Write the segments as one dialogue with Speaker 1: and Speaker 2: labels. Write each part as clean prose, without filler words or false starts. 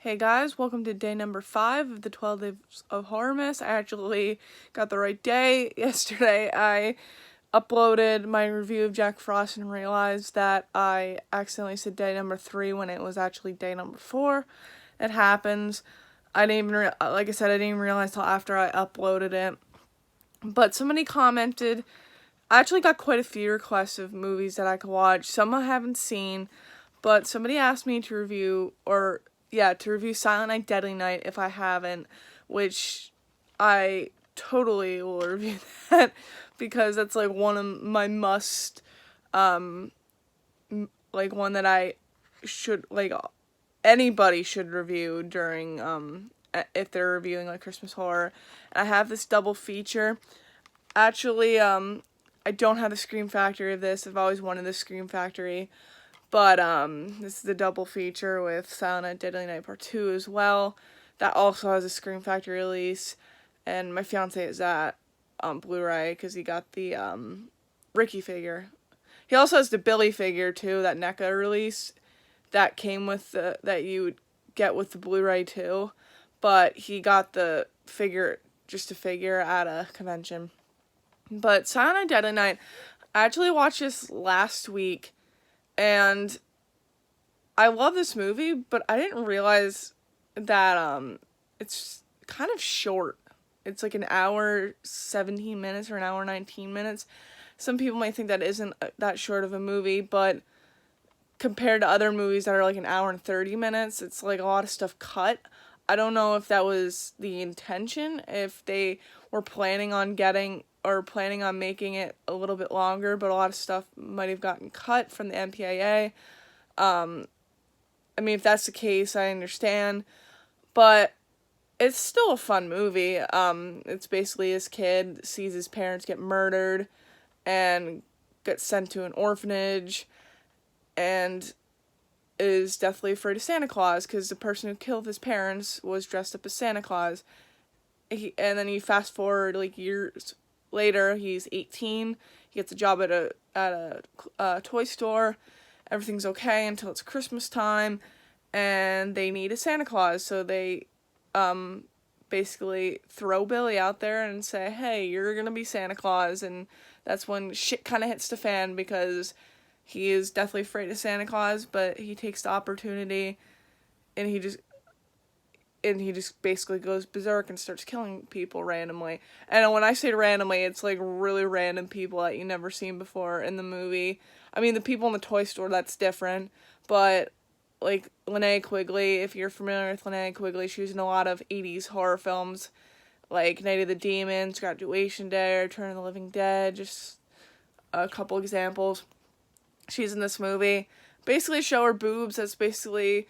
Speaker 1: Hey guys, welcome to day number 5 of the 12 days of HorrorMas. I actually got the right day. Yesterday I uploaded my review of Jack Frost and realized that I accidentally said day number 3 when it was actually day number 4. It happens. I didn't even, like I said, I didn't even realize till after I uploaded it. But somebody commented, I actually got quite a few requests of movies that I could watch. Some I haven't seen, but somebody asked me to review, to review Silent Night, Deadly Night if I haven't, which I totally will review that because that's like one of my must, like one that I should, like anybody should review during, if they're reviewing like Christmas horror. And I have this double feature. Actually, I don't have the Scream Factory of this. I've always wanted the Scream Factory. But this is the double feature with Silent Night, Deadly Night Part 2 as well. That also has a Scream Factory release. And my fiance is that on Blu-ray because he got the Ricky figure. He also has the Billy figure too, that NECA release that came with that you would get with the Blu-ray too. But he got the figure, just a figure at a convention. But Silent Night, Deadly Night, I actually watched this last week. And I love this movie, but I didn't realize that it's kind of short. It's like an hour 17 minutes or an hour 19 minutes. Some people might think that isn't that short of a movie, but compared to other movies that are like an hour and 30 minutes, it's like a lot of stuff cut. I don't know if that was the intention, if they were planning on making it a little bit longer, but a lot of stuff might have gotten cut from the MPAA. I mean, if that's the case, I understand, but it's still a fun movie. It's basically his kid sees his parents get murdered and gets sent to an orphanage and is deathly afraid of Santa Claus because the person who killed his parents was dressed up as Santa Claus. And then you fast forward like years later, he's 18. He gets a job at a toy store. Everything's okay until it's Christmas time, and they need a Santa Claus. So they basically throw Billy out there and say, "Hey, you're gonna be Santa Claus." And that's when shit kind of hits the fan because he is deathly afraid of Santa Claus, but he takes the opportunity, and he just basically goes berserk and starts killing people randomly. And when I say randomly, it's like really random people that you never seen before in the movie. I mean, the people in the toy store, that's different, but like Linnea Quigley, if you're familiar with Linnea Quigley, she was in a lot of 80s horror films, like Night of the Demons, Graduation Day, Return of the Living Dead, just a couple examples. She's in this movie. Basically show her boobs, that's basically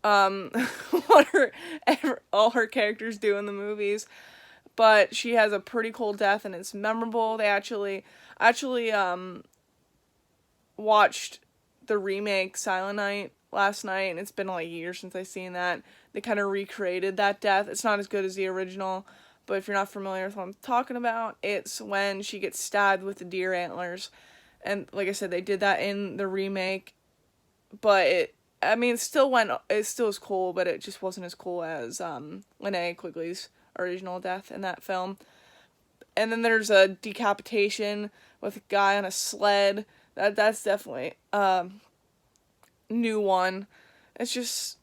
Speaker 1: what all her characters do in the movies, but she has a pretty cool death and it's memorable. They actually watched the remake Silent Night last night, and it's been like years since I've seen that. They kind of recreated that death. It's not as good as the original, but if you're not familiar with what I'm talking about, it's when she gets stabbed with the deer antlers, and like I said, they did that in the remake, but it still was cool, but it just wasn't as cool as Linnea Quigley's original death in that film. And then there's a decapitation with a guy on a sled. That's definitely new one. It's just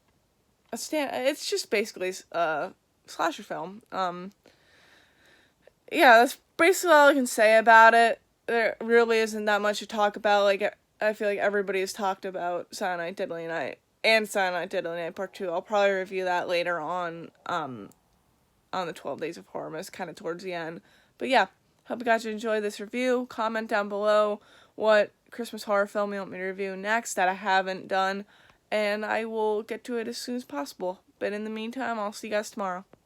Speaker 1: it's just basically a slasher film. Yeah, that's basically all I can say about it. There really isn't that much to talk about. Like, I feel like everybody has talked about Silent Night, Deadly Night, and Silent Night, Deadly Night Part 2. I'll probably review that later on the 12 Days of HorrorMas, kind of towards the end. But yeah, hope you guys enjoyed this review. Comment down below what Christmas horror film you want me to review next that I haven't done, and I will get to it as soon as possible. But in the meantime, I'll see you guys tomorrow.